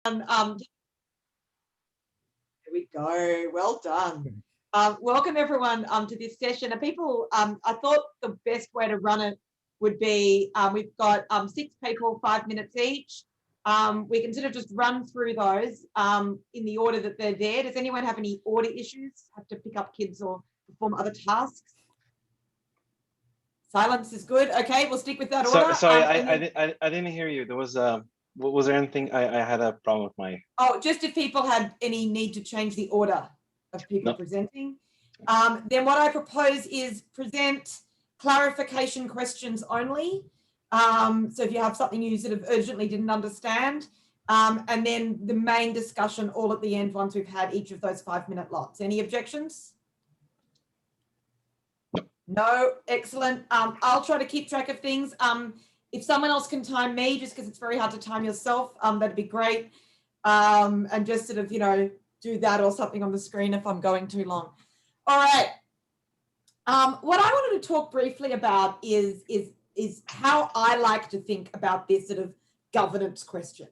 There we go. Well done. Welcome everyone to this session. And people, I thought the best way to run it would be we've got 6 people, 5 minutes each. We can sort of just run through those in the order that they're there. Does anyone have any order issues? Have to pick up kids or perform other tasks? Silence is good. Okay, we'll stick with that order. Sorry, I didn't hear you. There was was there anything? I had a problem with my. Oh, just if people had any need to change the order of people presenting. Then what I propose is present clarification questions only. So if you have something you sort of urgently didn't understand, and then the main discussion all at the end once we've had each of those 5-minute lots. Any objections? No, excellent. I'll try to keep track of things. If someone else can time me, just because it's very hard to time yourself, that'd be great. And just sort of, you know, do that or something on the screen if I'm going too long. All right. What I wanted to talk briefly about is how I like to think about this sort of governance question.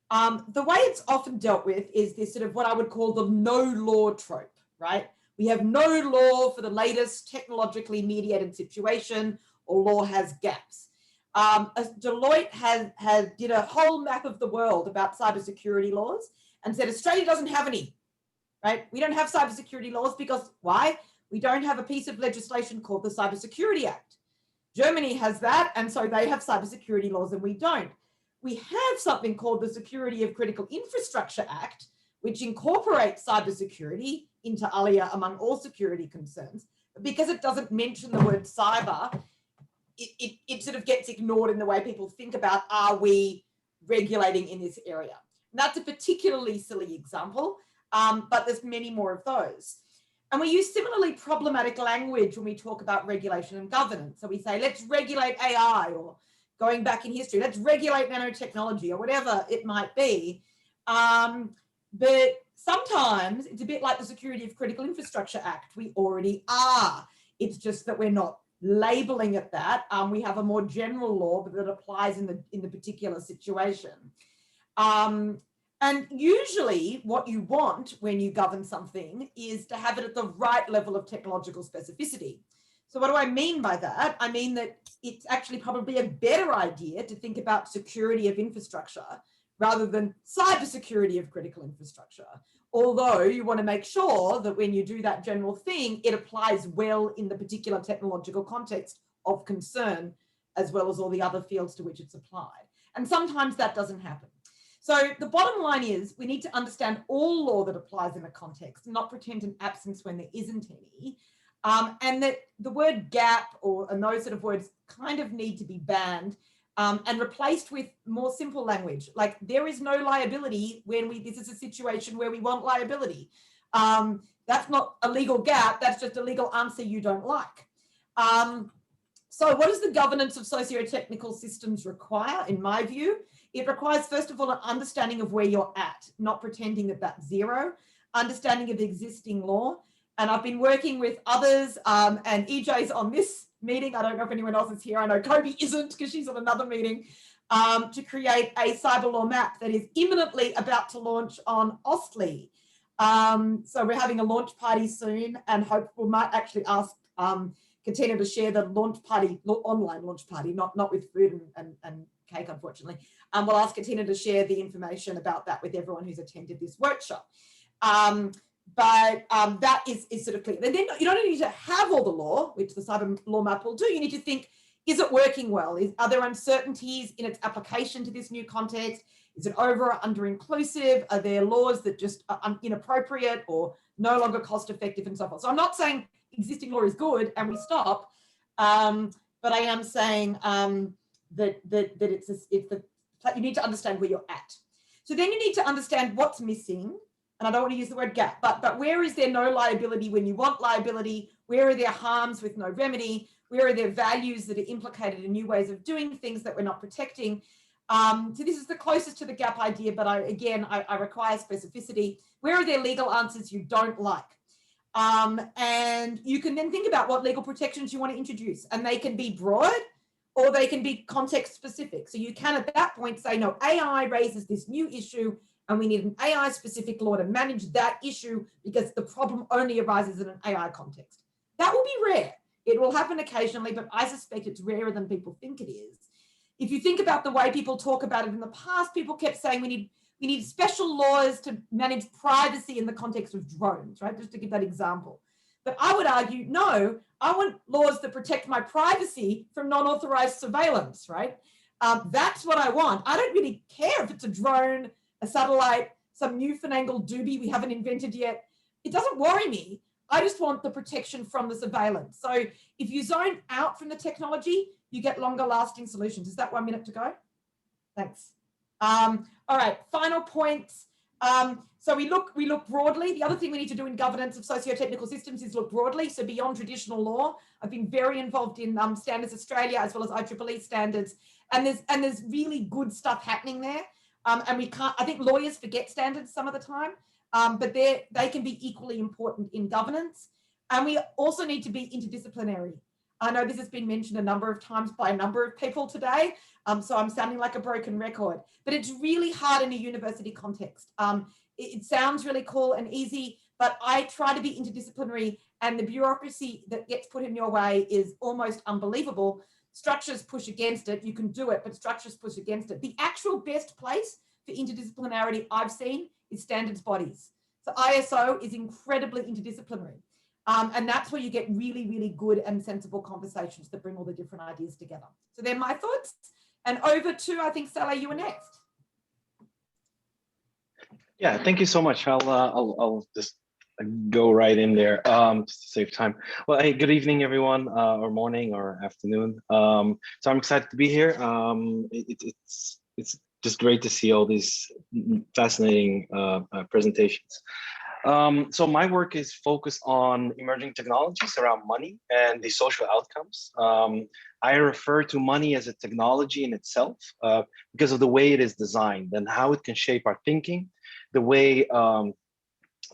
The way it's often dealt with is this sort of what I would call the no law trope, right? We have no law for the latest technologically mediated situation, or law has gaps. Deloitte has did a whole map of the world about cybersecurity laws and said Australia doesn't have any, right? We don't have cybersecurity laws because why? We don't have a piece of legislation called the Cybersecurity Act. Germany has that, and so they have cybersecurity laws and we don't. We have something called the Security of Critical Infrastructure Act, which incorporates cybersecurity inter alia among all security concerns. But because it doesn't mention the word cyber, it sort of gets ignored in the way people think about, are we regulating in this area? And that's a particularly silly example, but there's many more of those. And we use similarly problematic language when we talk about regulation and governance. So we say, let's regulate AI, or going back in history, let's regulate nanotechnology, or whatever it might be. But sometimes it's a bit like the Security of Critical Infrastructure Act. We already are. It's just that we're not labeling it that. We have a more general law, but that applies in the particular situation. And usually what you want when you govern something is to have it at the right level of technological specificity. So what do I mean by that? I mean that it's actually probably a better idea to think about security of infrastructure rather than cybersecurity of critical infrastructure. Although you want to make sure that when you do that general thing, it applies well in the particular technological context of concern, as well as all the other fields to which it's applied. And sometimes that doesn't happen. So the bottom line is we need to understand all law that applies in a context, not pretend an absence when there isn't any. And that the word gap and those sort of words kind of need to be banned and replaced with more simple language. Like, there is no liability when this is a situation where we want liability. That's not a legal gap, that's just a legal answer you don't like. So what does the governance of socio-technical systems require, in my view? It requires, first of all, an understanding of where you're at, not pretending that that's zero, understanding of existing law. And I've been working with others, and EJ's on this meeting. I don't know if anyone else is here. I know Kobe isn't because she's on another meeting, to create a cyber law map that is imminently about to launch on Ostly. So we're having a launch party soon, and hope we might actually ask Katina to share the launch party, online launch party, not with food and cake, unfortunately. We'll ask Katina to share the information about that with everyone who's attended this workshop. But that is sort of clear. And then you don't need to have all the law, which the cyber law map will do. You need to think, is it working well? Are there uncertainties in its application to this new context? Is it over or under inclusive? Are there laws that just are inappropriate or no longer cost effective and so forth? So I'm not saying existing law is good and we stop, but I am saying that you need to understand where you're at. So then you need to understand what's missing. And I don't want to use the word gap, but where is there no liability when you want liability? Where are there harms with no remedy? Where are there values that are implicated in new ways of doing things that we're not protecting? So this is the closest to the gap idea, but I require specificity. Where are there legal answers you don't like? And you can then think about what legal protections you want to introduce, and they can be broad or they can be context specific. So you can at that point say, no, AI raises this new issue and we need an AI-specific law to manage that issue because the problem only arises in an AI context. That will be rare. It will happen occasionally, but I suspect it's rarer than people think it is. If you think about the way people talk about it in the past, people kept saying we need special laws to manage privacy in the context of drones, right? Just to give that example. But I would argue, no, I want laws that protect my privacy from non-authorized surveillance, right? That's what I want. I don't really care if it's a drone, a satellite, some new fanangled doobie we haven't invented yet. It doesn't worry me. I just want the protection from the surveillance. So if you zone out from the technology, you get longer lasting solutions. Is that 1 minute to go? Thanks. All right, final points. So we look broadly. The other thing we need to do in governance of socio-technical systems is look broadly. So beyond traditional law, I've been very involved in Standards Australia as well as IEEE standards, and there's really good stuff happening there. And we can't. I think lawyers forget standards some of the time, but they can be equally important in governance. And we also need to be interdisciplinary. I know this has been mentioned a number of times by a number of people today, so I'm sounding like a broken record, but it's really hard in a university context. It sounds really cool and easy, but I try to be interdisciplinary, and the bureaucracy that gets put in your way is almost unbelievable. Structures push against it. You can do it, but structures push against it. The actual best place for interdisciplinarity I've seen is standards bodies. So ISO is incredibly interdisciplinary. And that's where you get really, really good and sensible conversations that bring all the different ideas together. So they're my thoughts. And over to, I think, Salah, you were next. Yeah, thank you so much. I'll just go right in there just to save time. Well, hey, good evening, everyone, or morning or afternoon. So I'm excited to be here. It's just great to see all these fascinating presentations. So my work is focused on emerging technologies around money and the social outcomes. I refer to money as a technology in itself because of the way it is designed and how it can shape our thinking, the way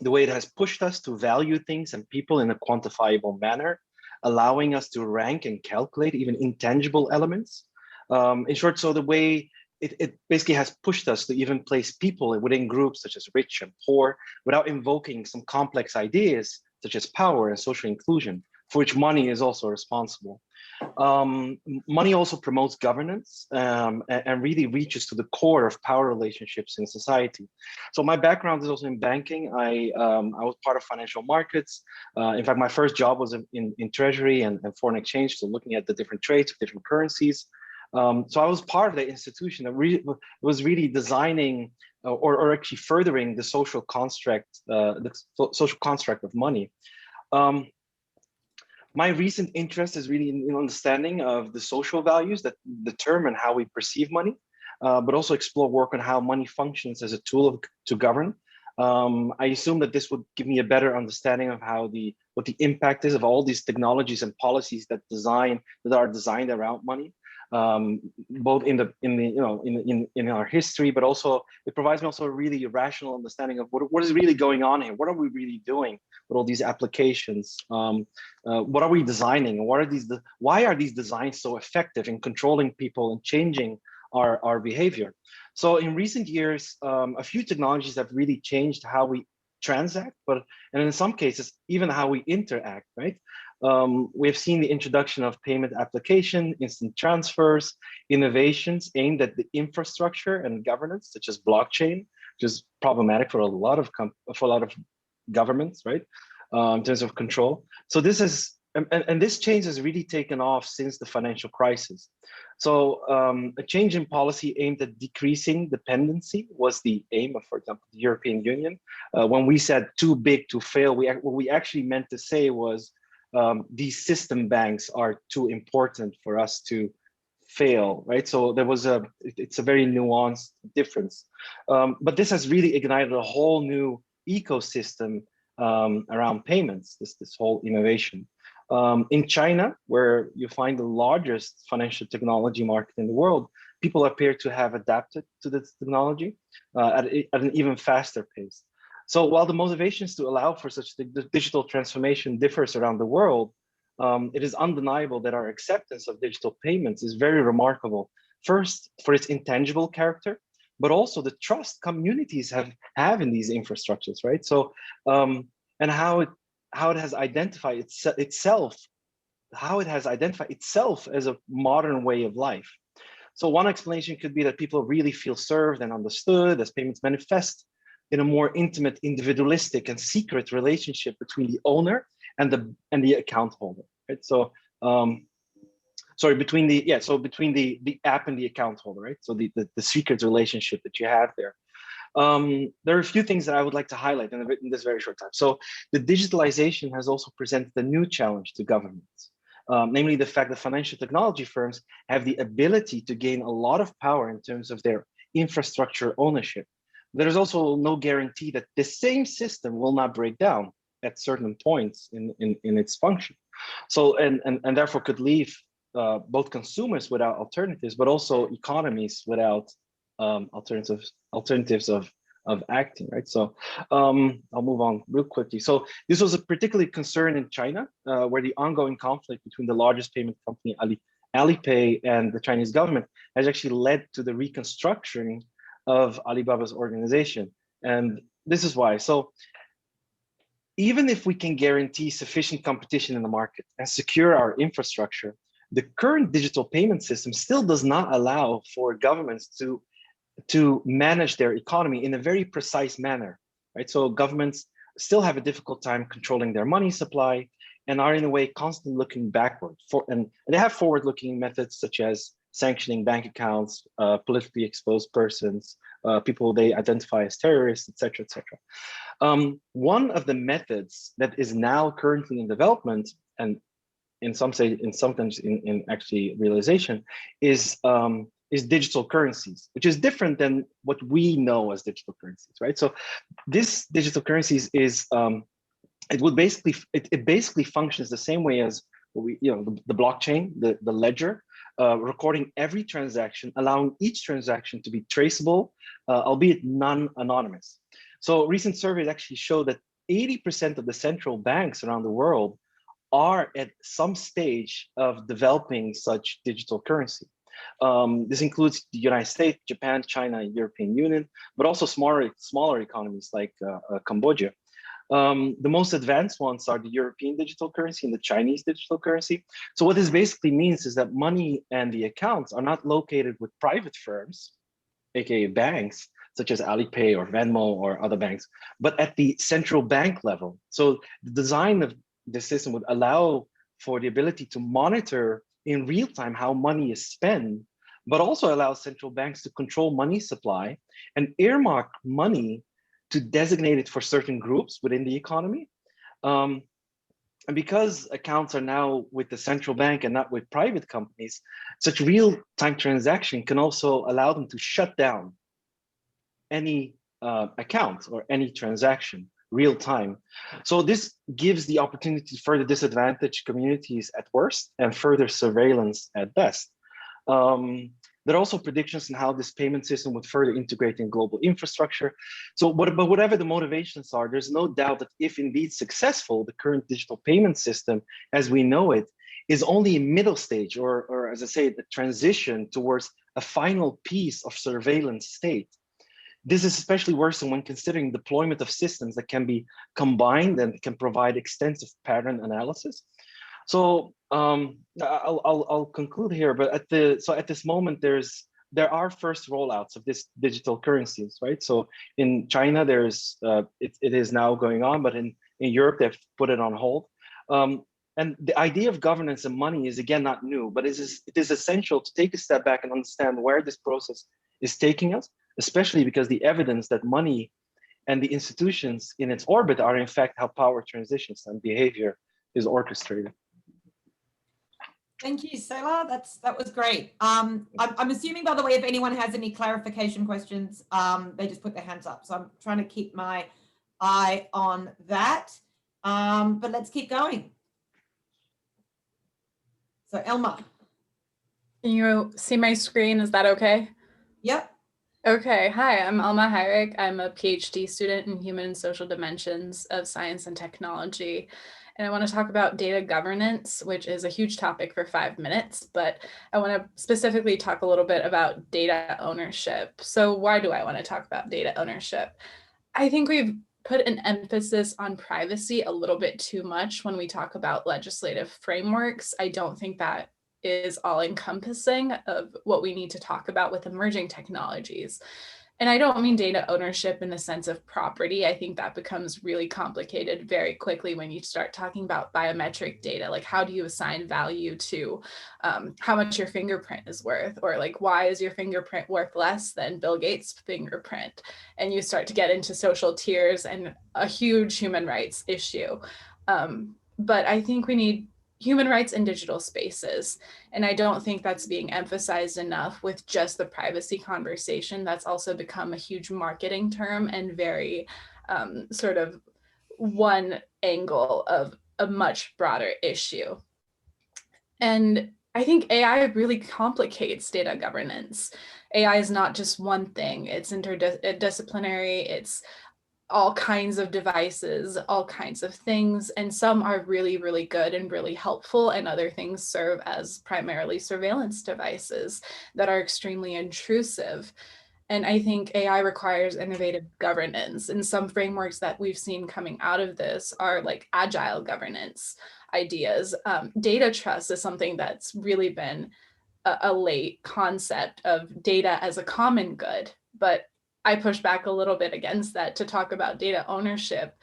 it has pushed us to value things and people in a quantifiable manner, allowing us to rank and calculate even intangible elements. In short, so the way it basically has pushed us to even place people within groups such as rich and poor without invoking some complex ideas such as power and social inclusion, for which money is also responsible. Money also promotes governance and really reaches to the core of power relationships in society. So my background is also in banking. I was part of financial markets. In fact, my first job was in treasury and foreign exchange, so looking at the different trades of different currencies. So I was part of the institution that was really designing or actually furthering the social construct, of money. My recent interest is really in understanding of the social values that determine how we perceive money, but also explore work on how money functions as a tool to govern. I assume that this would give me a better understanding of what the impact is of all these technologies and policies that are designed around money. Both in our history, but also it provides me also a really rational understanding of what is really going on here. What are we really doing with all these applications? What are we designing? Why are these designs so effective in controlling people and changing our behavior? So in recent years, a few technologies have really changed how we transact, and in some cases, even how we interact, right? We have seen the introduction of payment application, instant transfers, innovations aimed at the infrastructure and governance, such as blockchain, which is problematic for a lot of governments, right? In terms of control. So this is, and this change has really taken off since the financial crisis. So a change in policy aimed at decreasing dependency was the aim of, for example, the European Union. When we said too big to fail, what we actually meant to say was, these system banks are too important for us to fail, right? So it's a very nuanced difference. But this has really ignited a whole new ecosystem around payments, this whole innovation. In China, where you find the largest financial technology market in the world, people appear to have adapted to this technology at an even faster pace. So while the motivations to allow for such digital transformation differs around the world, it is undeniable that our acceptance of digital payments is very remarkable. First, for its intangible character. but also the trust communities have in these infrastructures, right? So, and how it has identified itself, how it has identified itself as a modern way of life. So one explanation could be that people really feel served and understood as payments manifest in a more intimate, individualistic, and secret relationship between the owner and the account holder, right? So, sorry, between the app and the account holder, right? So the secret relationship that you have there. There are a few things that I would like to highlight in this very short time. So the digitalization has also presented a new challenge to governments, namely the fact that financial technology firms have the ability to gain a lot of power in terms of their infrastructure ownership. There's also no guarantee that the same system will not break down at certain points in its function. So, and therefore could leave both consumers without alternatives, but also economies without alternatives of acting, right? So I'll move on real quickly. So this was a particular concern in China, where the ongoing conflict between the largest payment company, Alipay, and the Chinese government has actually led to the reconstruction of Alibaba's organization. And this is why. So even if we can guarantee sufficient competition in the market and secure our infrastructure, the current digital payment system still does not allow for governments to manage their economy in a very precise manner, right? So governments still have a difficult time controlling their money supply and are in a way constantly looking backward. And they have forward-looking methods such as sanctioning bank accounts, politically exposed persons, people they identify as terrorists, et cetera, et cetera. One of the methods that is now currently in development, and sometimes in actually realization, is digital currencies, which is different than what we know as digital currencies, right? So this digital currencies is it basically functions the same way as the blockchain, the ledger, recording every transaction, allowing each transaction to be traceable, albeit non-anonymous. So recent surveys actually show that 80% of the central banks around the world are at some stage of developing such digital currency. This includes the United States, Japan, China, European Union, but also smaller economies like Cambodia. The most advanced ones are the European digital currency and the Chinese digital currency. So what this basically means is that money and the accounts are not located with private firms, aka banks, such as Alipay or Venmo or other banks, but at the central bank level. So the design of the system would allow for the ability to monitor in real time how money is spent, but also allows central banks to control money supply and earmark money to designate it for certain groups within the economy. And because accounts are now with the central bank and not with private companies, such real-time transaction can also allow them to shut down any account or any transaction real time. So this gives the opportunity to further disadvantage communities at worst and further surveillance at best. There are also predictions on how this payment system would further integrate in global infrastructure. So, but whatever the motivations are, there's no doubt that if indeed successful, the current digital payment system as we know it is only a middle stage, or as I say, the transition towards a final piece of surveillance state. This is especially worrisome when considering deployment of systems that can be combined and can provide extensive pattern analysis. So I'll conclude here, but at this moment there are first rollouts of this digital currencies, right? So in China it is now going on, but in Europe they've put it on hold. And the idea of governance and money is again not new, but it is essential to take a step back and understand where this process is taking us, especially because the evidence that money and the institutions in its orbit are in fact how power transitions and behavior is orchestrated. Thank you, Salah. That was great. I'm assuming, by the way, if anyone has any clarification questions, they just put their hands up. So I'm trying to keep my eye on that. But let's keep going. So Elma. Can you see my screen? Is that okay? Yep. Okay. Hi, I'm Elma Hajric. I'm a PhD student in Human and Social Dimensions of Science and Technology. and I want to talk about data governance, which is a huge topic for 5 minutes, but I want to specifically talk a little bit about data ownership. So why do I want to talk about data ownership? I think we've put an emphasis on privacy a little bit too much when we talk about legislative frameworks. I don't think that is all encompassing of what we need to talk about with emerging technologies. And I don't mean data ownership in the sense of property. I think that becomes really complicated very quickly when you start talking about biometric data. Like, how do you assign value to how much your fingerprint is worth? Or like, why is your fingerprint worth less than Bill Gates' fingerprint? And you start to get into social tiers and a huge human rights issue. But I think we need human rights in digital spaces. And I don't think that's being emphasized enough with just the privacy conversation. That's also become a huge marketing term and very sort of one angle of a much broader issue. And I think AI really complicates data governance. AI is not just one thing, it's interdisciplinary, it's all kinds of devices, all kinds of things, and some are really, really good and really helpful, and other things serve as primarily surveillance devices that are extremely intrusive. And I think AI requires innovative governance, and some frameworks that we've seen coming out of this are like agile governance ideas. Data trust is something that's really been a late concept of data as a common good, but I push back a little bit against that to talk about data ownership,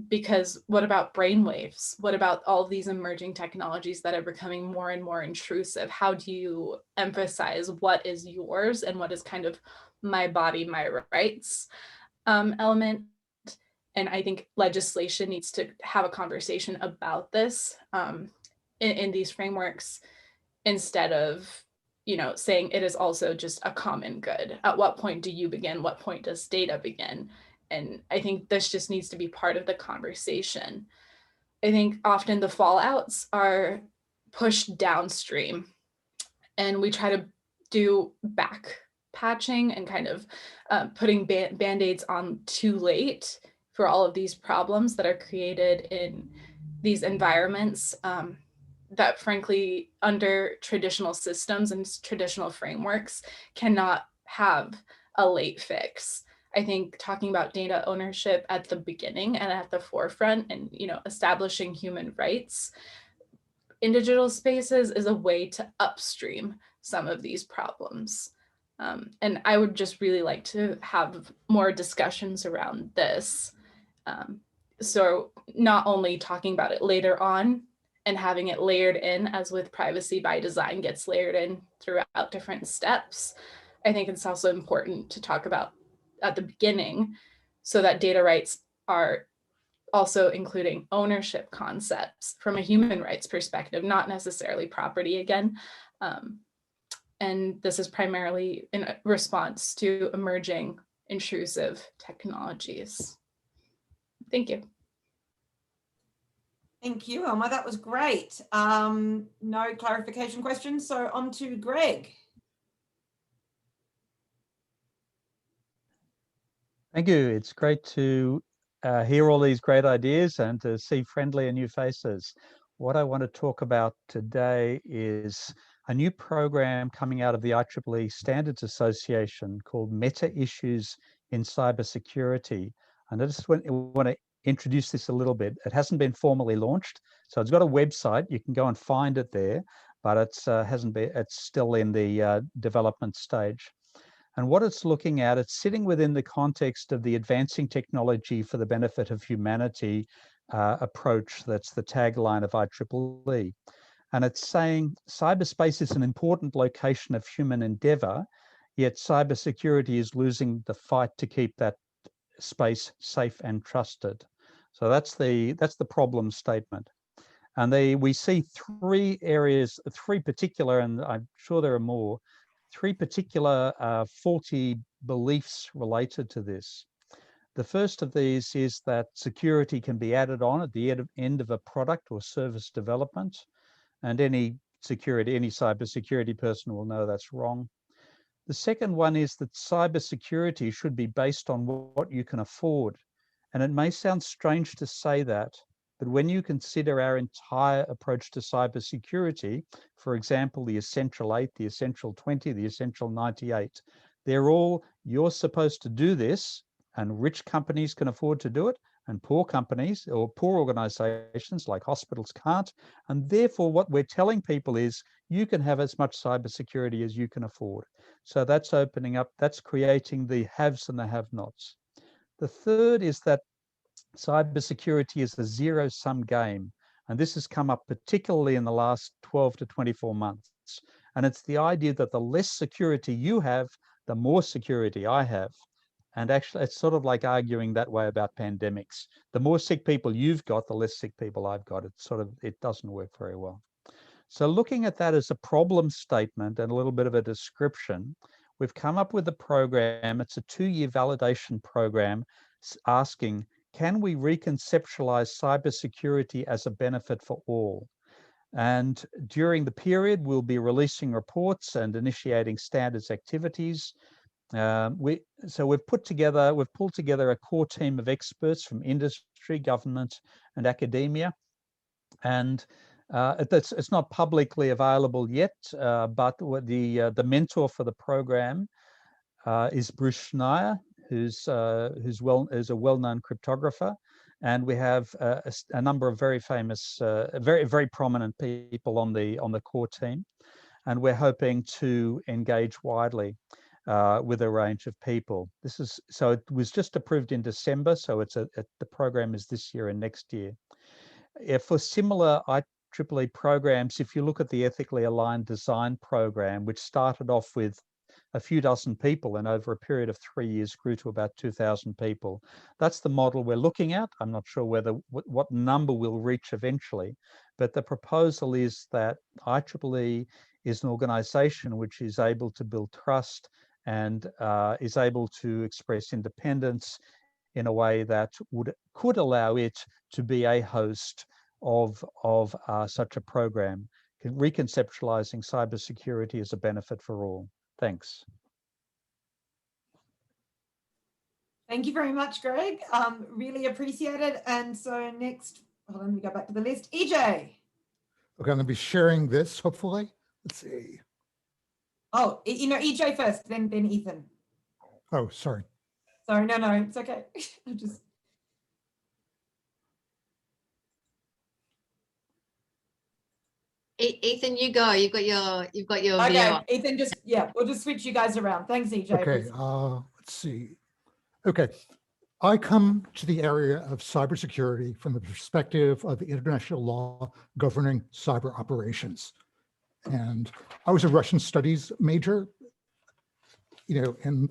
because what about brainwaves? What about all of these emerging technologies that are becoming more and more intrusive? How do you emphasize what is yours and what is kind of my body, my rights element? And I think legislation needs to have a conversation about this in these frameworks, instead of saying it is also just a common good. At what point do you begin? What point does data begin? And I think this just needs to be part of the conversation. I think often the fallouts are pushed downstream, and we try to do back patching and kind of putting band-aids on too late for all of these problems that are created in these environments that frankly, under traditional systems and traditional frameworks, cannot have a late fix. I think talking about data ownership at the beginning and at the forefront, and establishing human rights in digital spaces is a way to upstream some of these problems. And I would just really like to have more discussions around this. So not only talking about it later on, and having it layered in, as with privacy by design gets layered in throughout different steps. I think it's also important to talk about at the beginning, so that data rights are also including ownership concepts from a human rights perspective, not necessarily property again. And this is primarily in response to emerging intrusive technologies. Thank you. Thank you, Elma. That was great. No clarification questions, so on to Greg. Thank you. It's great to hear all these great ideas and to see friendly and new faces. What I want to talk about today is a new program coming out of the IEEE Standards Association called Meta Issues in Cybersecurity. And I just want to introduce this a little bit. It hasn't been formally launched, so it's got a website. You can go and find it there, but it's still in the development stage. And what it's looking at, it's sitting within the context of the advancing technology for the benefit of humanity approach. That's the tagline of IEEE. And it's saying cyberspace is an important location of human endeavor, yet cybersecurity is losing the fight to keep that space safe and trusted. So that's the problem statement. And we see three areas, three particular, and I'm sure there are more, three particular faulty beliefs related to this. The first of these is that security can be added on at the end of a product or service development, and any cybersecurity person will know that's wrong. The second one is that cybersecurity should be based on what you can afford. And it may sound strange to say that, But when you consider our entire approach to cybersecurity, for example, the Essential 8, the Essential 20, the Essential 98, they're all, you're supposed to do this, and rich companies can afford to do it, and poor companies or poor organizations like hospitals can't. And therefore, what we're telling people is you can have as much cybersecurity as you can afford. So that's opening up, that's creating the haves and the have-nots. The third is that cybersecurity is a zero-sum game. And this has come up particularly in the last 12 to 24 months. And it's the idea that the less security you have, the more security I have. And actually, it's sort of like arguing that way about pandemics. The more sick people you've got, the less sick people I've got. It doesn't work very well. So looking at that as a problem statement and a little bit of a description, we've come up with a program. It's a 2-year validation program asking, can we reconceptualize cybersecurity as a benefit for all? And during the period, we'll be releasing reports and initiating standards activities. We've pulled together a core team of experts from industry, government, and academia. And it's not publicly available yet, but the mentor for the program is Bruce Schneier, who's a well-known cryptographer, and we have a number of very famous, very prominent people on the core team, and we're hoping to engage widely with a range of people. So it was just approved in December, so the program is this year and next year. For similar IEEE programs, if you look at the Ethically Aligned Design program, which started off with a few dozen people and over a period of 3 years grew to about 2,000 people. That's the model we're looking at. I'm not sure what number we'll reach eventually, but the proposal is that IEEE is an organization which is able to build trust and is able to express independence in a way that could allow it to be a host of such a program, reconceptualizing cybersecurity as a benefit for all. Thanks. Thank you very much, Greg. Really appreciate it. And so next, hold on, let me go back to the list. EJ. Okay, I'm going to be sharing this, hopefully. Let's see. Oh, EJ first, then Ethan. Oh, sorry. Sorry, no, it's okay. I just. Ethan, you go. You've got your Okay, view on. Ethan, we'll just switch you guys around. Thanks, EJ. Okay, let's see. Okay, I come to the area of cybersecurity from the perspective of the international law governing cyber operations. And I was a Russian studies major, in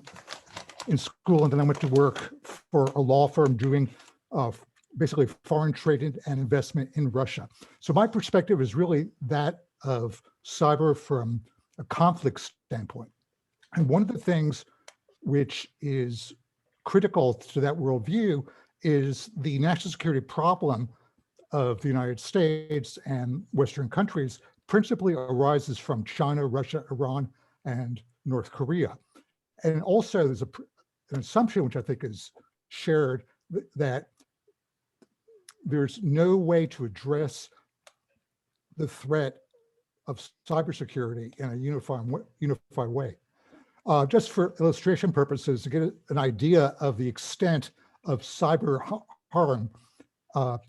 school, and then I went to work for a law firm doing basically foreign trade and investment in Russia. So my perspective is really that of cyber from a conflict standpoint. And one of the things which is critical to that worldview is the national security problem of the United States and Western countries principally arises from China, Russia, Iran, and North Korea. And also there's an assumption, which I think is shared, that there's no way to address the threat of cybersecurity in a unified way. Just for illustration purposes, to get an idea of the extent of cyber harm,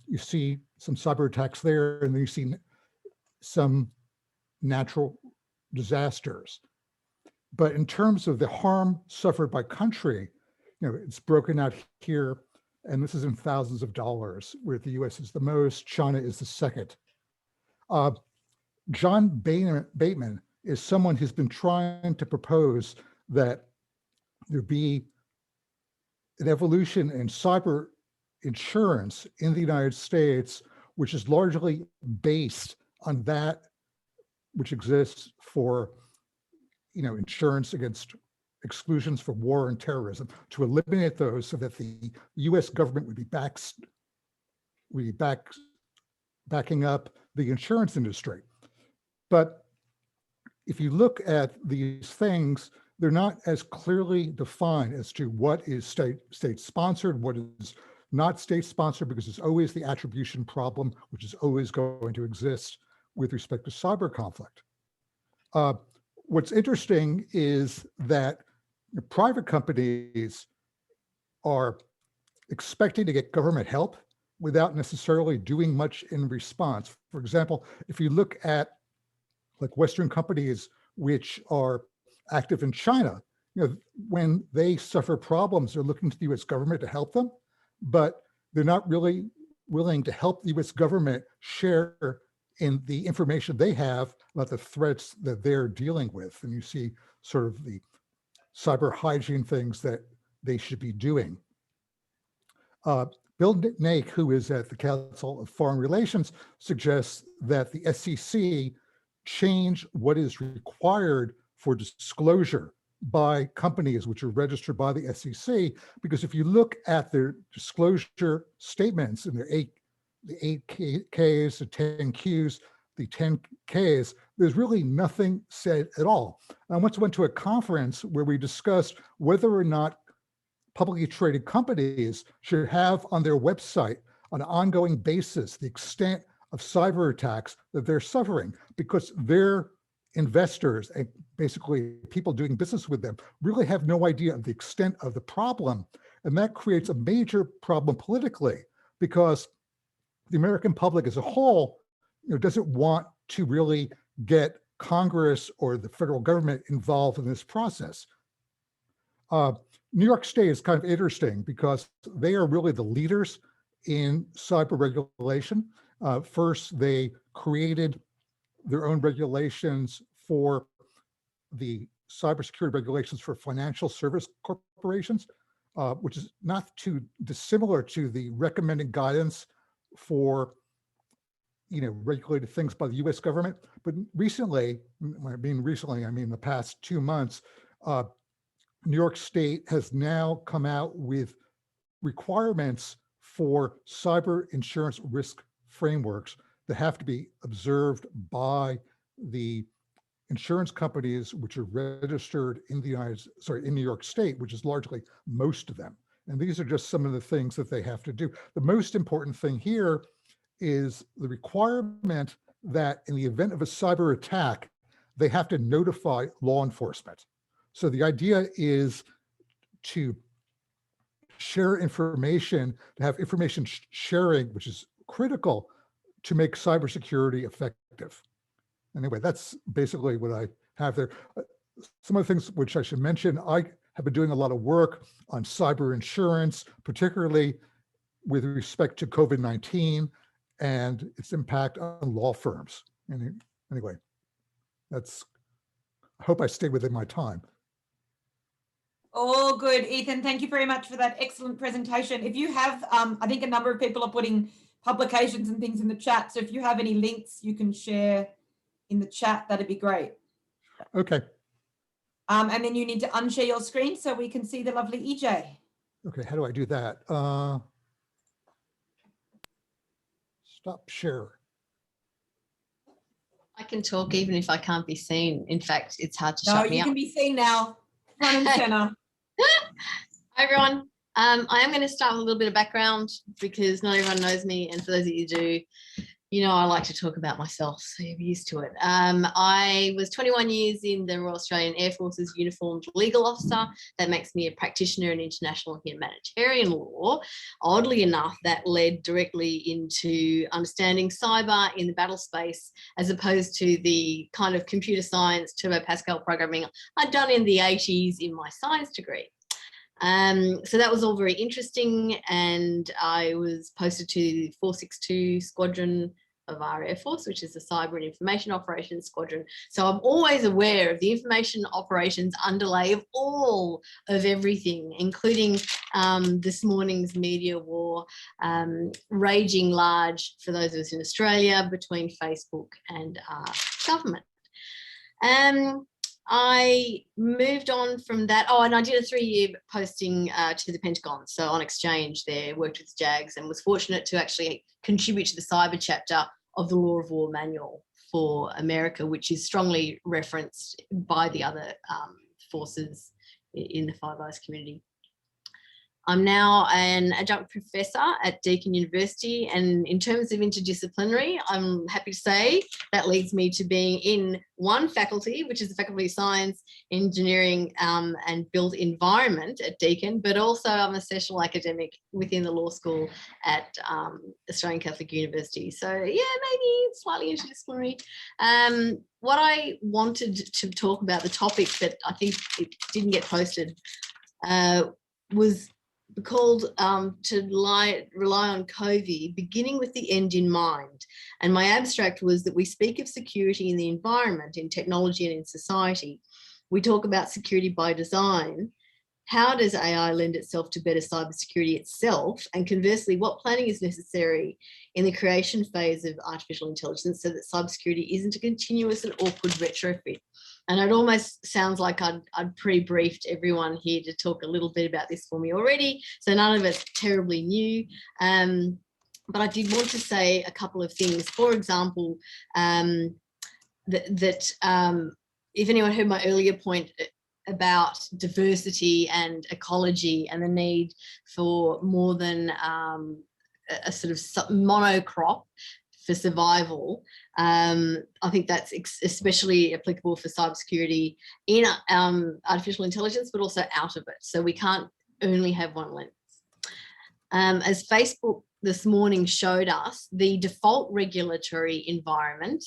you see some cyber attacks there, and then you see some natural disasters. But in terms of the harm suffered by country, it's broken out here, and this is in thousands of dollars, where the US is the most, China is the second. John Bateman is someone who's been trying to propose that there be an evolution in cyber insurance in the United States, which is largely based on that which exists for insurance against exclusions for war and terrorism, to eliminate those so that the US government would be backing up the insurance industry. But if you look at these things, they're not as clearly defined as to what is state-sponsored, what is not state-sponsored because it's always the attribution problem, which is always going to exist with respect to cyber conflict. What's interesting is that private companies are expecting to get government help without necessarily doing much in response. For example, if you look at like Western companies which are active in China, when they suffer problems, they're looking to the US government to help them, but they're not really willing to help the US government share in the information they have about the threats that they're dealing with. And you see sort of the cyber hygiene things that they should be doing. Bill Naik, who is at the Council of Foreign Relations, suggests that the SEC change what is required for disclosure by companies which are registered by the SEC, because if you look at their disclosure statements in their the 8Ks, the 10Qs, the 10Ks, there's really nothing said at all. I once went to a conference where we discussed whether or not publicly traded companies should have on their website on an ongoing basis the extent of cyber attacks that they're suffering, because their investors and basically people doing business with them really have no idea of the extent of the problem. And that creates a major problem politically, because the American public as a whole doesn't want to really get Congress or the federal government involved in this process. New York State is kind of interesting because they are really the leaders in cyber regulation. First, they created their own regulations for the cybersecurity regulations for financial service corporations, which is not too dissimilar to the recommended guidance for regulated things by the US government. But recently, when I mean recently, I mean the past 2 months, New York State has now come out with requirements for cyber insurance risk frameworks that have to be observed by the insurance companies which are registered in in New York State, which is largely most of them. And these are just some of the things that they have to do. The most important thing here is the requirement that in the event of a cyber attack, they have to notify law enforcement. So the idea is to share information, to have information sharing, which is critical to make cybersecurity effective. Anyway, that's basically what I have there. Some of the things which I should mention, I have been doing a lot of work on cyber insurance, particularly with respect to COVID-19 and its impact on law firms. And anyway, I hope I stayed within my time. All good, Ethan. Thank you very much for that excellent presentation. If you have, I think a number of people are putting publications and things in the chat. So if you have any links you can share in the chat, that'd be great. Okay. And then you need to unshare your screen so we can see the lovely EJ. Okay, how do I do that? Stop share. I can talk even if I can't be seen. In fact, it's hard to shut me up. No, you can be seen now. Front and center. Hi, everyone. I am going to start with a little bit of background because not everyone knows me. And for those of you who do, I like to talk about myself, so you're used to it. I was 21 years in the Royal Australian Air Force's uniformed legal officer. That makes me a practitioner in international humanitarian law. Oddly enough, that led directly into understanding cyber in the battle space, as opposed to the kind of computer science, Turbo Pascal programming I'd done in the 80s in my science degree. So that was all very interesting, and I was posted to the 462 Squadron of our Air Force, which is the Cyber and Information Operations Squadron. So I'm always aware of the information operations underlay of all of everything, including this morning's media war raging large, for those of us in Australia, between Facebook and our government. I moved on from that. Oh, and I did a 3-year posting to the Pentagon. So on exchange there, worked with JAGS and was fortunate to actually contribute to the cyber chapter of the Law of War manual for America, which is strongly referenced by the other forces in the Five Eyes community. I'm now an adjunct professor at Deakin University, and in terms of interdisciplinary, I'm happy to say that leads me to being in one faculty, which is the Faculty of Science, Engineering and Built Environment at Deakin, but also I'm a sessional academic within the law school at Australian Catholic University. So yeah, maybe slightly interdisciplinary. What I wanted to talk about, the topic that I think it didn't get posted, was called to rely on COVI, beginning with the end in mind. And my abstract was that we speak of security in the environment, in technology and in society. We talk about security by design. How does AI lend itself to better cybersecurity itself? And conversely, what planning is necessary in the creation phase of artificial intelligence so that cybersecurity isn't a continuous and awkward retrofit? And it almost sounds like I'd pre-briefed everyone here to talk a little bit about this for me already, so none of it's terribly new. But I did want to say a couple of things. For example, if anyone heard my earlier point about diversity and ecology and the need for more than a sort of monocrop for survival, I think that's especially applicable for cybersecurity in artificial intelligence, but also out of it. So we can't only have one lens. As Facebook this morning showed us, the default regulatory environment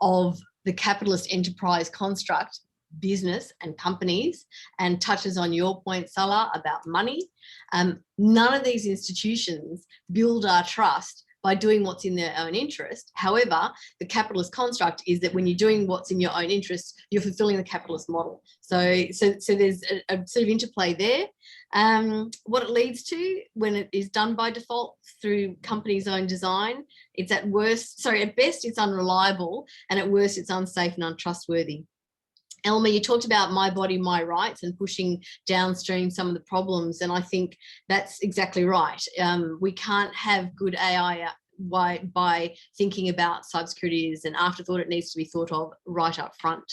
of the capitalist enterprise construct, business and companies, and touches on your point, Salah, about money. None of these institutions build our trust by doing what's in their own interest. However, the capitalist construct is that when you're doing what's in your own interest, you're fulfilling the capitalist model. So there's a sort of interplay there. What it leads to when it is done by default through companies' own design, it's at best it's unreliable, and at worst it's unsafe and untrustworthy. Elma, you talked about my body, my rights and pushing downstream some of the problems, and I think that's exactly right. We can't have good AI by thinking about cybersecurity as an afterthought. It needs to be thought of right up front.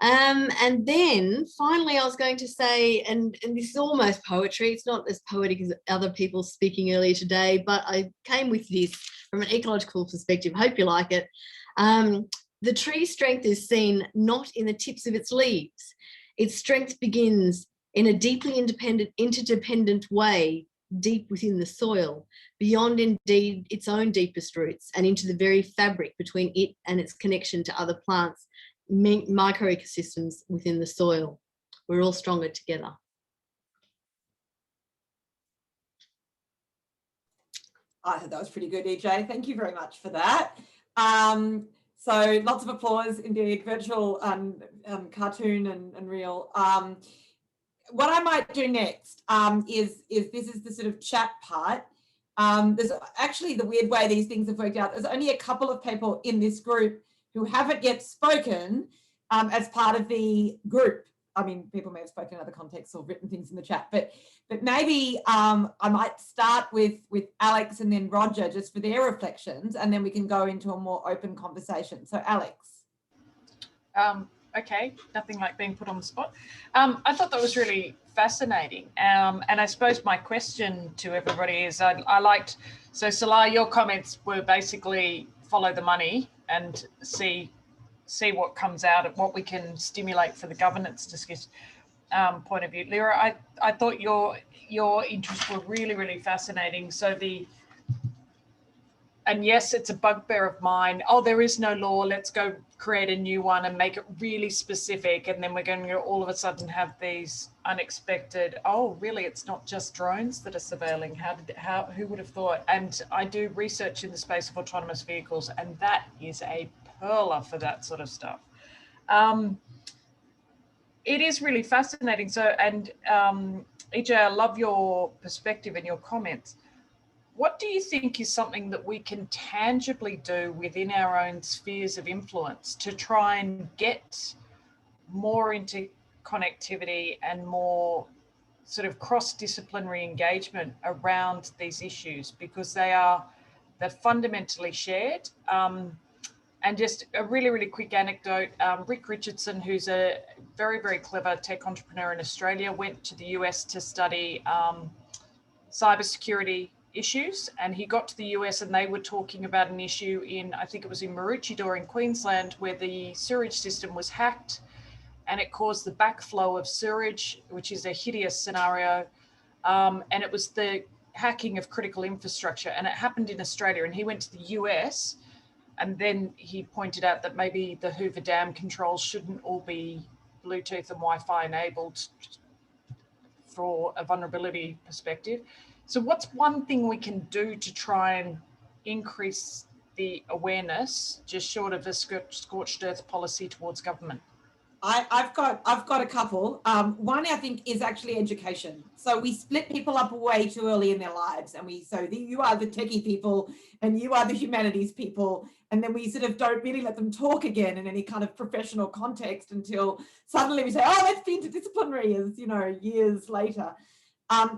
And then finally, I was going to say, and this is almost poetry, it's not as poetic as other people speaking earlier today, but I came with this from an ecological perspective. Hope you like it. The tree's strength is seen not in the tips of its leaves. Its strength begins in a deeply interdependent way, deep within the soil, beyond indeed its own deepest roots, and into the very fabric between it and its connection to other plants, microecosystems within the soil. We're all stronger together. I thought that was pretty good, EJ. Thank you very much for that. So lots of applause indeed, virtual cartoon and real. What I might do next is this is the sort of chat part. There's actually the weird way these things have worked out. There's only a couple of people in this group who haven't yet spoken as part of the group. I mean, people may have spoken in other contexts or written things in the chat, but maybe I might start with Alex and then Roger just for their reflections, and then we can go into a more open conversation. So Alex. Okay, nothing like being put on the spot. I thought that was really fascinating. And I suppose my question to everybody is, I liked, so Salah, your comments were basically follow the money and see what comes out of what we can stimulate for the governance discussion point of view. Lyria, I thought your interests were really, really fascinating. So and yes, it's a bugbear of mine. Oh, there is no law. Let's go create a new one and make it really specific. And then we're going to all of a sudden have these unexpected, oh, really, it's not just drones that are surveilling. Who would have thought? And I do research in the space of autonomous vehicles, and that is a perler for that sort of stuff. It is really fascinating. So, and EJ, I love your perspective and your comments. What do you think is something that we can tangibly do within our own spheres of influence to try and get more into connectivity and more sort of cross-disciplinary engagement around these issues, because they're fundamentally shared. And just a really, really quick anecdote. Rick Richardson, who's a very, very clever tech entrepreneur in Australia, went to the US to study cybersecurity issues. And he got to the US and they were talking about an issue in, I think it was in Maroochydore in Queensland, where the sewage system was hacked and it caused the backflow of sewage, which is a hideous scenario. And it was the hacking of critical infrastructure. And it happened in Australia. And he went to the US. And then he pointed out that maybe the Hoover Dam controls shouldn't all be Bluetooth and Wi-Fi enabled for a vulnerability perspective. So what's one thing we can do to try and increase the awareness, just short of a scorched earth policy towards government? I've got a couple. One, I think, is actually education. So we split people up way too early in their lives, and you are the techie people and you are the humanities people, and then we sort of don't really let them talk again in any kind of professional context until suddenly we say, oh, let's be interdisciplinary, as years later.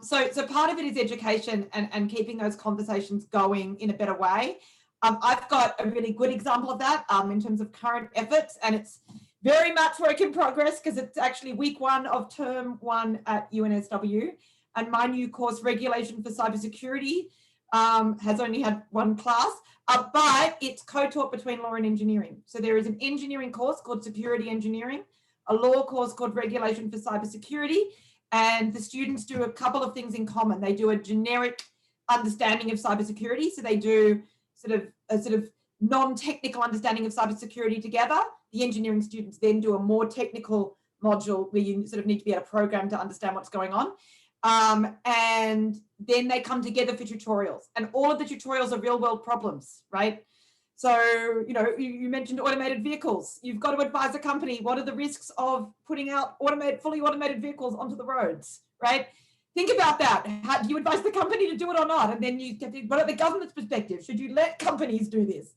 So part of it is education and keeping those conversations going in a better way. I've got a really good example of that in terms of current efforts, and it's very much work in progress because it's actually week 1 of term 1 at UNSW, and my new course, Regulation for Cybersecurity, has only had 1 class, but it's co-taught between law and engineering. So there is an engineering course called Security Engineering, a law course called Regulation for Cybersecurity, and the students do a couple of things in common. They do a generic understanding of cybersecurity, so they do sort of non-technical understanding of cybersecurity together. The engineering students then do a more technical module where you sort of need to be able to program to understand what's going on. And then they come together for tutorials, and all of the tutorials are real world problems, right? So, you mentioned automated vehicles. You've got to advise a company, what are the risks of putting out fully automated vehicles onto the roads, right? Think about that. How do you advise the company to do it or not? And then what are the government's perspective? Should you let companies do this?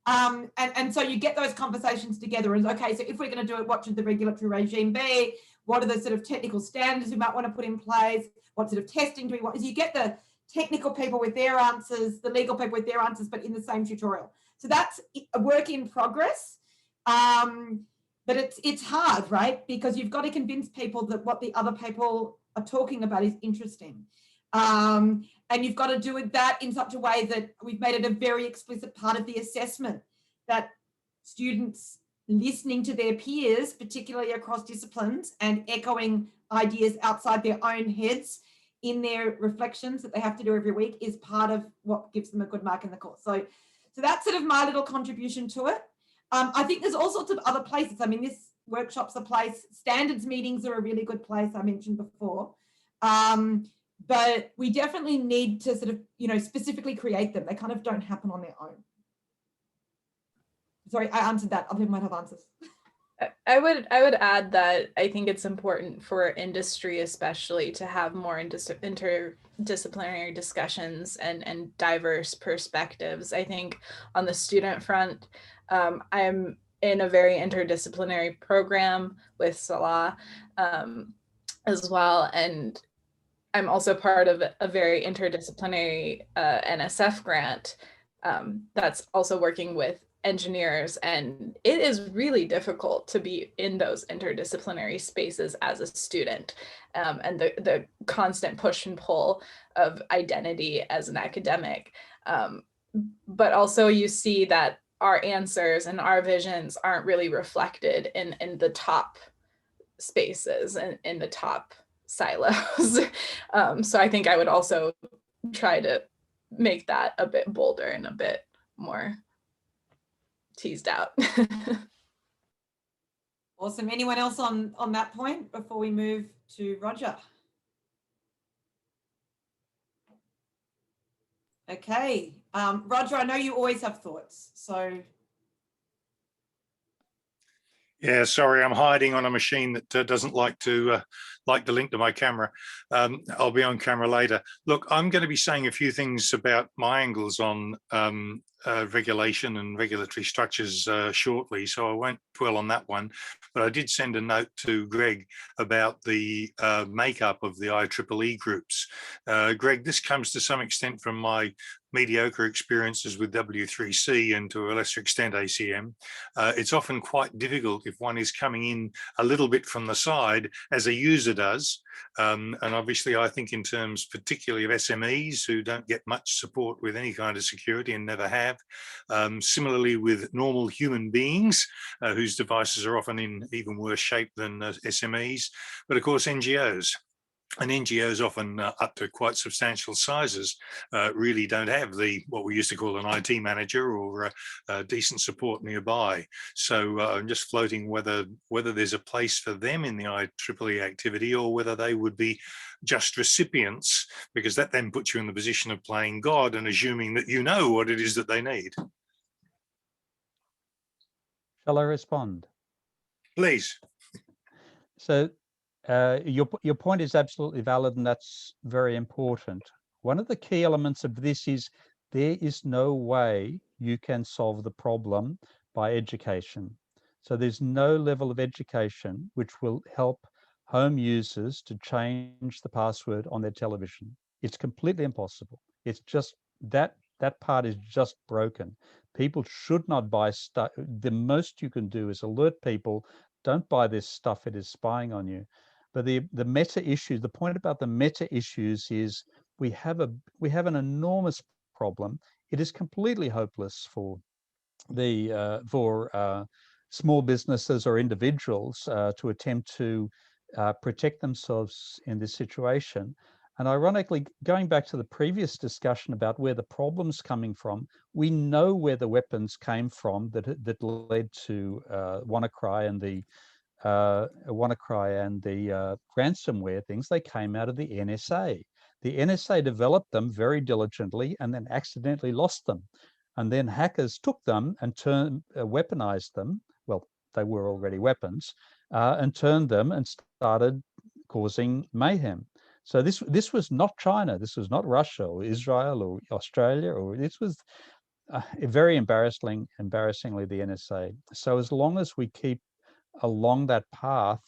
And so you get those conversations together and, okay, so if we're going to do it, what should the regulatory regime be? What are the sort of technical standards we might want to put in place? What sort of testing do we want? So you get the technical people with their answers, the legal people with their answers, but in the same tutorial. So that's a work in progress. But it's hard, right? Because you've got to convince people that what the other people are talking about is interesting. And you've got to do that in such a way that we've made it a very explicit part of the assessment, that students listening to their peers, particularly across disciplines, and echoing ideas outside their own heads in their reflections that they have to do every week is part of what gives them a good mark in the course. So that's sort of my little contribution to it. I think there's all sorts of other places. I mean, this workshop's a place. Standards meetings are a really good place, I mentioned before. But we definitely need to sort of, specifically create them. They kind of don't happen on their own. Sorry, I answered that. Other people might have answers. I would add that I think it's important for industry especially to have more interdisciplinary discussions and diverse perspectives. I think on the student front, I'm in a very interdisciplinary program with Salah as well, and I'm also part of a very interdisciplinary NSF grant that's also working with engineers, and it is really difficult to be in those interdisciplinary spaces as a student, and the constant push and pull of identity as an academic. But also you see that our answers and our visions aren't really reflected in the top spaces and in the top silos. So I think I would also try to make that a bit bolder and a bit more teased out. Awesome. Anyone else on that point before we move to Roger? Okay. Roger, I know you always have thoughts, so. Yeah, sorry, I'm hiding on a machine that doesn't like the link to my camera. I'll be on camera later. Look, I'm going to be saying a few things about my angles on regulation and regulatory structures shortly, so I won't dwell on that one. But I did send a note to Greg about the makeup of the IEEE groups. Greg, this comes to some extent from my mediocre experiences with W3C and to a lesser extent ACM. It's often quite difficult if one is coming in a little bit from the side as a user does. And obviously I think in terms particularly of SMEs who don't get much support with any kind of security and never have. Similarly with normal human beings whose devices are often in even worse shape than SMEs, but of course NGOs. And NGOs often up to quite substantial sizes really don't have what we used to call an IT manager or decent support nearby. So I'm just floating whether there's a place for them in the IEEE activity or whether they would be just recipients, because that then puts you in the position of playing God and assuming that you know what it is that they need. Shall I respond? Please. So your point is absolutely valid, and that's very important. One of the key elements of this is there is no way you can solve the problem by education. So there's no level of education which will help home users to change the password on their television. It's completely impossible. It's just that part is just broken. People should not buy stuff. The most you can do is alert people, don't buy this stuff, it is spying on you. But the meta issue, the point about the meta issues is we have an enormous problem. It is completely hopeless for small businesses or individuals to attempt to protect themselves in this situation. And ironically, going back to the previous discussion about where the problem's coming from, we know where the weapons came from that led to WannaCry and the ransomware things. They came out of the NSA. The NSA developed them very diligently and then accidentally lost them. And then hackers took them and weaponized them. Well, they were already weapons, and turned them and started causing mayhem. So this was not China. This was not Russia or Israel or Australia, or this was very embarrassingly the NSA. So as long as we keep along that path,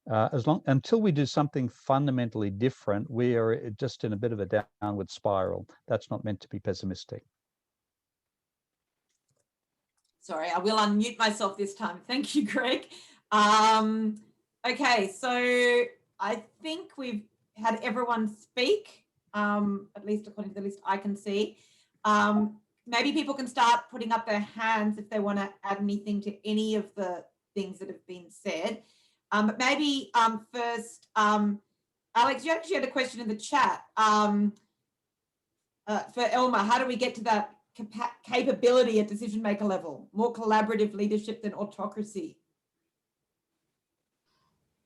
until we do something fundamentally different, we are just in a bit of a downward spiral. That's not meant to be pessimistic. Sorry, I will unmute myself this time. Thank you, Greg. Okay, so I think we've had everyone speak, at least according to the list I can see. Maybe people can start putting up their hands if they want to add anything to any of the things that have been said. But maybe first, Alex, you actually had a question in the chat for Elma. How do we get to that capability at decision maker level? More collaborative leadership than autocracy.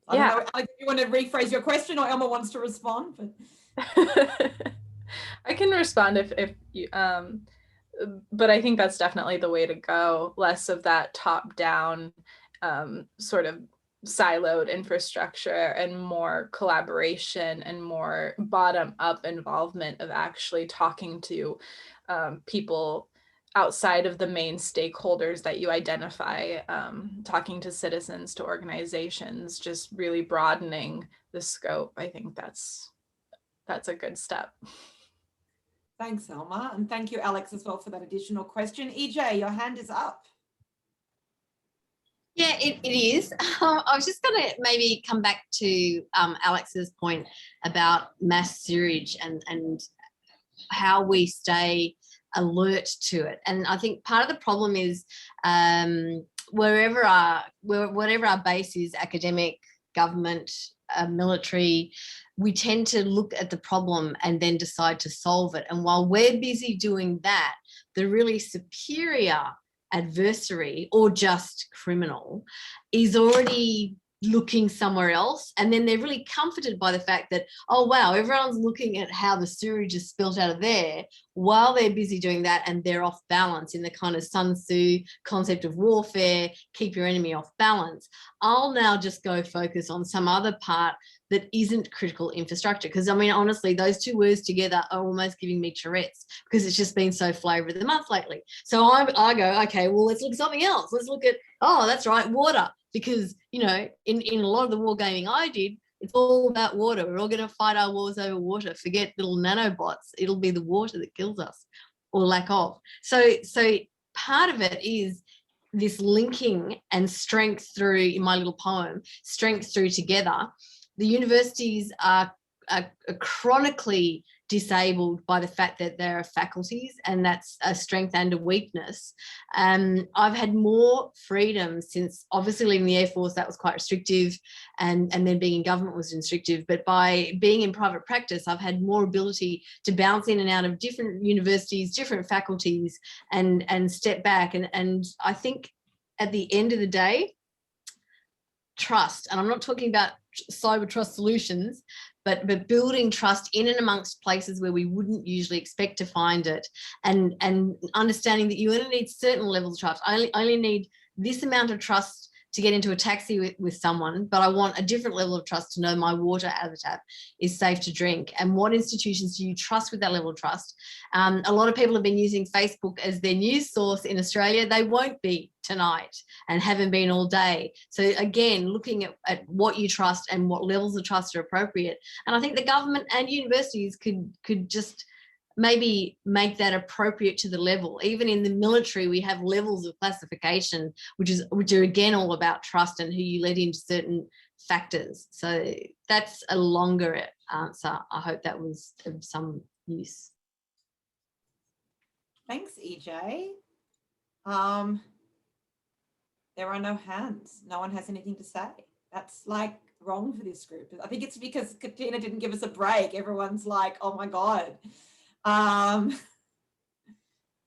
I don't know, Alex, you want to rephrase your question, or Elma wants to respond? But... I can respond if you, but I think that's definitely the way to go. Less of that top-down sort of siloed infrastructure and more collaboration and more bottom-up involvement of actually talking to people outside of the main stakeholders that you identify, talking to citizens, to organizations, just really broadening the scope. I think that's a good step. Thanks, Elma. And thank you, Alex, as well for that additional question. EJ, your hand is up. Yeah, it is. I was just going to maybe come back to Alex's point about mass sewage and how we stay alert to it. And I think part of the problem is whatever our base is, academic, government, military, we tend to look at the problem and then decide to solve it. And while we're busy doing that, the really superior adversary or just criminal is already looking somewhere else, and then they're really comforted by the fact that, oh wow, everyone's looking at how the sewage is spilt out of there while they're busy doing that, and they're off balance in the kind of Sun Tzu concept of warfare, keep your enemy off balance. I'll now just go focus on some other part that isn't critical infrastructure. Because I mean, honestly, those two words together are almost giving me Tourette's, because it's just been so flavor of the month lately. So I go, okay, well, let's look at something else. Let's look at, oh, that's right, water. Because, you know, in a lot of the wargaming I did, it's all about water. We're all going to fight our wars over water. Forget little nanobots. It'll be the water that kills us, or lack of. So part of it is this linking and strength through, in my little poem, strength through together. The universities are chronically disabled by the fact that there are faculties, and that's a strength and a weakness. I've had more freedom since obviously leaving the Air Force. That was quite restrictive, and then being in government was restrictive. But by being in private practice, I've had more ability to bounce in and out of different universities, different faculties, and step back. And I think at the end of the day, trust, and I'm not talking about cyber trust solutions, but building trust in and amongst places where we wouldn't usually expect to find it, and understanding that you only need certain levels of trust. I only need this amount of trust to get into a taxi with someone, but I want a different level of trust to know my water out of the tap is safe to drink. And what institutions do you trust with that level of trust? A lot of people have been using Facebook as their news source in Australia. They won't be tonight and haven't been all day. So again, looking at what you trust and what levels of trust are appropriate. And I think the government and universities could just maybe make that appropriate to the level. Even in the military, we have levels of classification, which are again all about trust and who you let into certain factors. So that's a longer answer. I hope that was of some use. Thanks, EJ. There are no hands. No one has anything to say. That's like wrong for this group. I think it's because Katina didn't give us a break. Everyone's like, oh my God.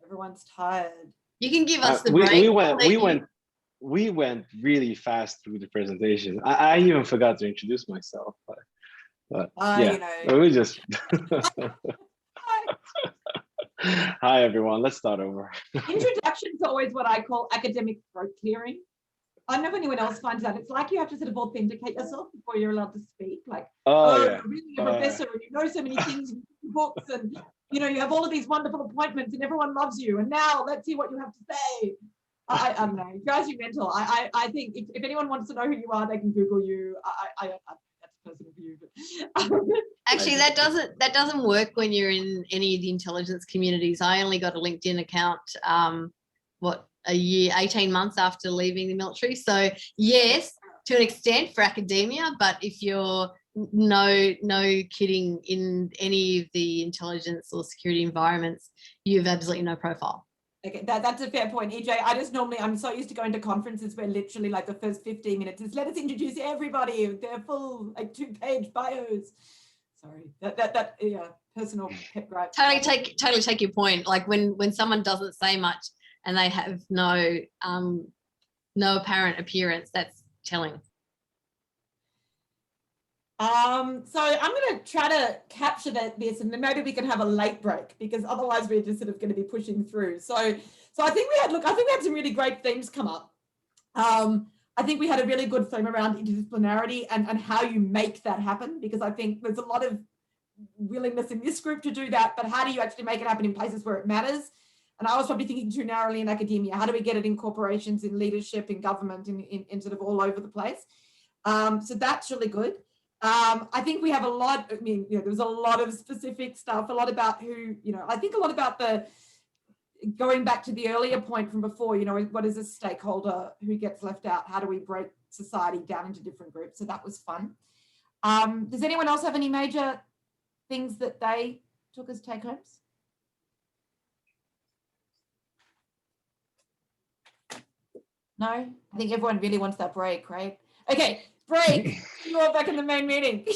Everyone's tired. You can give us the break. We went really fast through the presentation. I even forgot to introduce myself, but yeah, you know. we just. Hi everyone. Let's start over. Introduction is always what I call academic throat clearing. I don't know if anyone else finds that. It's like you have to sort of authenticate yourself before you're allowed to speak. Like, yeah. you're really a professor and you know so many things in books, and you know you have all of these wonderful appointments and everyone loves you. And now let's see what you have to say. I don't know. It drives you mental. I think if anyone wants to know who you are, they can Google you. That's a personal view. But actually, that doesn't work when you're in any of the intelligence communities. I only got a LinkedIn account. A year, 18 months after leaving the military. So yes, to an extent for academia, but if you're no kidding in any of the intelligence or security environments, you have absolutely no profile. Okay, that's a fair point, EJ. I'm so used to going to conferences where literally like the first 15 minutes is let us introduce everybody with their full like 2-page bios. Sorry, that yeah, personal pet gripe. Totally take your point. Like when someone doesn't say much and they have no apparent appearance, that's telling. So I'm going to try to capture this, and then maybe we can have a late break, because otherwise we're just sort of going to be pushing through. So I think we had some really great themes come up. I think we had a really good theme around interdisciplinarity and how you make that happen, because I think there's a lot of willingness in this group to do that, but how do you actually make it happen in places where it matters? And I was probably thinking too narrowly in academia. How do we get it in corporations, in leadership, in government, in sort of all over the place? So that's really good. I think we have a lot, I mean, you know, there's a lot of specific stuff, a lot about who, you know, I think a lot about going back to the earlier point from before, you know, what is a stakeholder, who gets left out? How do we break society down into different groups? So that was fun. Does anyone else have any major things that they took as take homes? No, I think everyone really wants that break, right? Okay, break. You're all back in the main meeting.